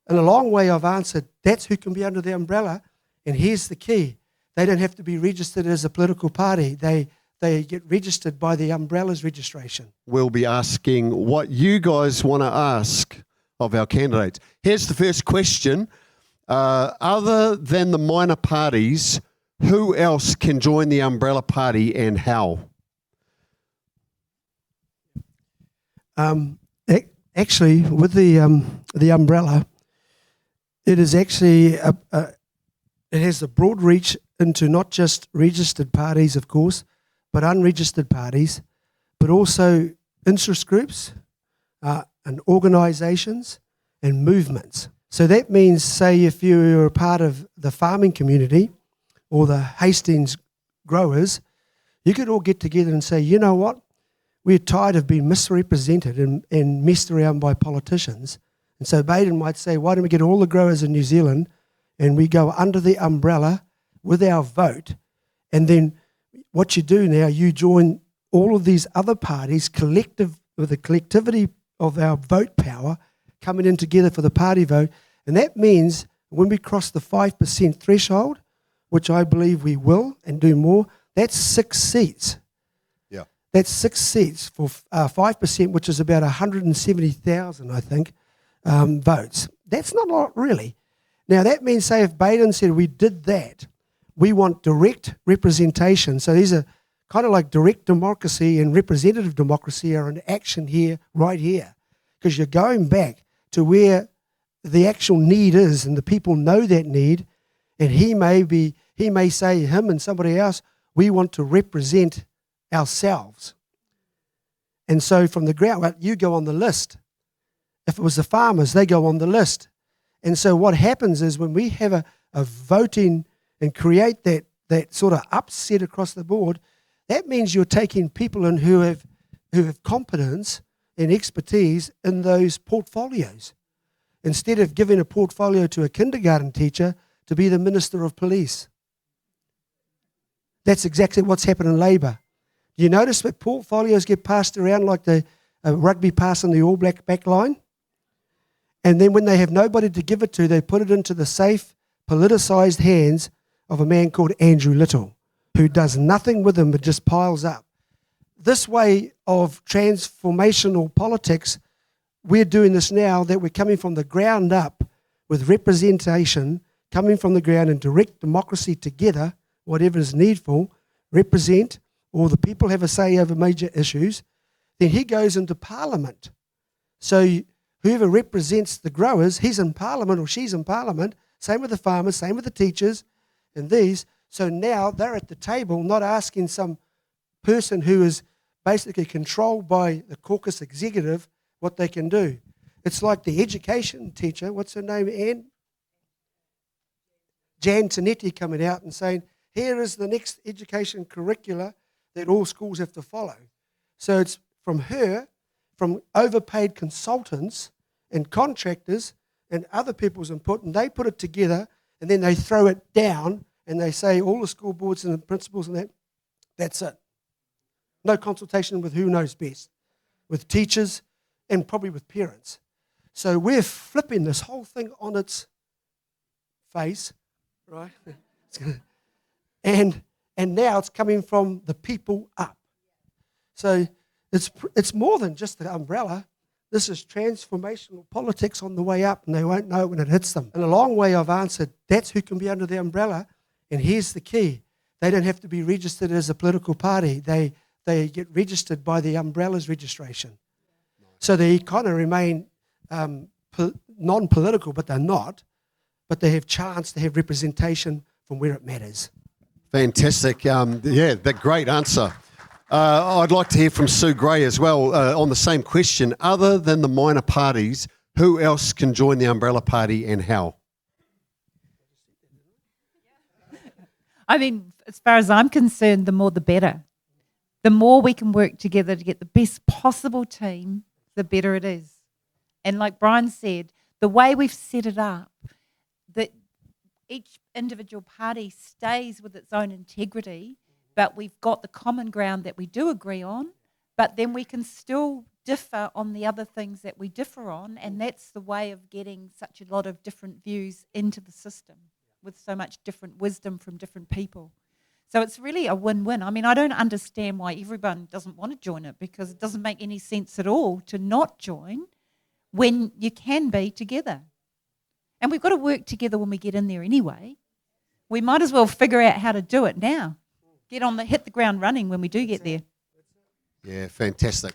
In a long way, I've answered, that's who can be under the umbrella. And here's the key. They don't have to be registered as a political party. They get registered by the umbrella's registration. We'll be asking what you guys want to ask of our candidates. Here's the first question. Other than the minor parties, who else can join the umbrella party and how? Actually, with the umbrella, it is actually it has a broad reach into not just registered parties, of course, but unregistered parties, but also interest groups and organisations and movements. So that means, say, if you're a part of the farming community or the Hastings growers, you could all get together and say, you know what? We're tired of being misrepresented and messed around by politicians. And so Baden might say, why don't we get all the growers in New Zealand and we go under the umbrella with our vote, and then what you do now, you join all of these other parties with the collectivity of our vote power coming in together for the party vote. And that means when we cross the 5% threshold, which I believe we will and do more, that's 6 seats. Yeah. That's 6 seats for 5%, which is about 170,000, I think, votes. That's not a lot, really. Now, that means, say, if Baden said we did that, we want direct representation. So these are kind of like direct democracy and representative democracy are in action here, right here, because you're going back to where the actual need is, and the people know that need, and he may say, him and somebody else, we want to represent ourselves. And so from the ground, well, you go on the list. If it was the farmers, they go on the list. And so what happens is when we have a voting and create that sort of upset across the board, that means you're taking people in who have competence and expertise in those portfolios. Instead of giving a portfolio to a kindergarten teacher to be the Minister of Police. That's exactly what's happened in Labour. You notice that portfolios get passed around like the rugby pass on the All Black back line? And then when they have nobody to give it to, they put it into the safe, politicised hands of a man called Andrew Little, who does nothing with them but just piles up. This way of transformational politics, we're doing this now, that we're coming from the ground up with representation, coming from the ground and direct democracy together, whatever is needful, represent, or the people have a say over major issues. Then he goes into Parliament. So whoever represents the growers, he's in Parliament or she's in Parliament, same with the farmers, same with the teachers and these. So now they're at the table, not asking some person who is basically controlled by the caucus executive what they can do. It's like the education teacher, what's her name, Anne? Jan Tinetti coming out and saying, here is the next education curricula that all schools have to follow. So it's from her, from overpaid consultants and contractors and other people's input, and they put it together and then they throw it down and they say all the school boards and the principals and that's it. No consultation with who knows best, with teachers and probably with parents. So we're flipping this whole thing on its face, right? And now it's coming from the people up. So it's more than just the umbrella. This is transformational politics on the way up, and they won't know it when it hits them. In a long way, I've answered, that's who can be under the umbrella. And here's the key. They don't have to be registered as a political party. They get registered by the umbrella's registration. So they kind of remain non-political, but they're not. But they have chance to have representation from where it matters. Fantastic. That great answer. I'd like to hear from Sue Grey as well on the same question. Other than the minor parties, who else can join the umbrella party and how? I mean, as far as I'm concerned, the more the better. The more we can work together to get the best possible team, the better it is. And like Brian said, the way we've set it up, that each individual party stays with its own integrity, but we've got the common ground that we do agree on, But then we can still differ on the other things that we differ on, and that's the way of getting such a lot of different views into the system with so much different wisdom from different people. So it's really a win-win. I mean, I don't understand why everyone doesn't want to join it, because it doesn't make any sense at all to not join when you can be together. And we've got to work together when we get in there anyway. We might as well figure out how to do it now. Hit the ground running when we do get there. Yeah, fantastic.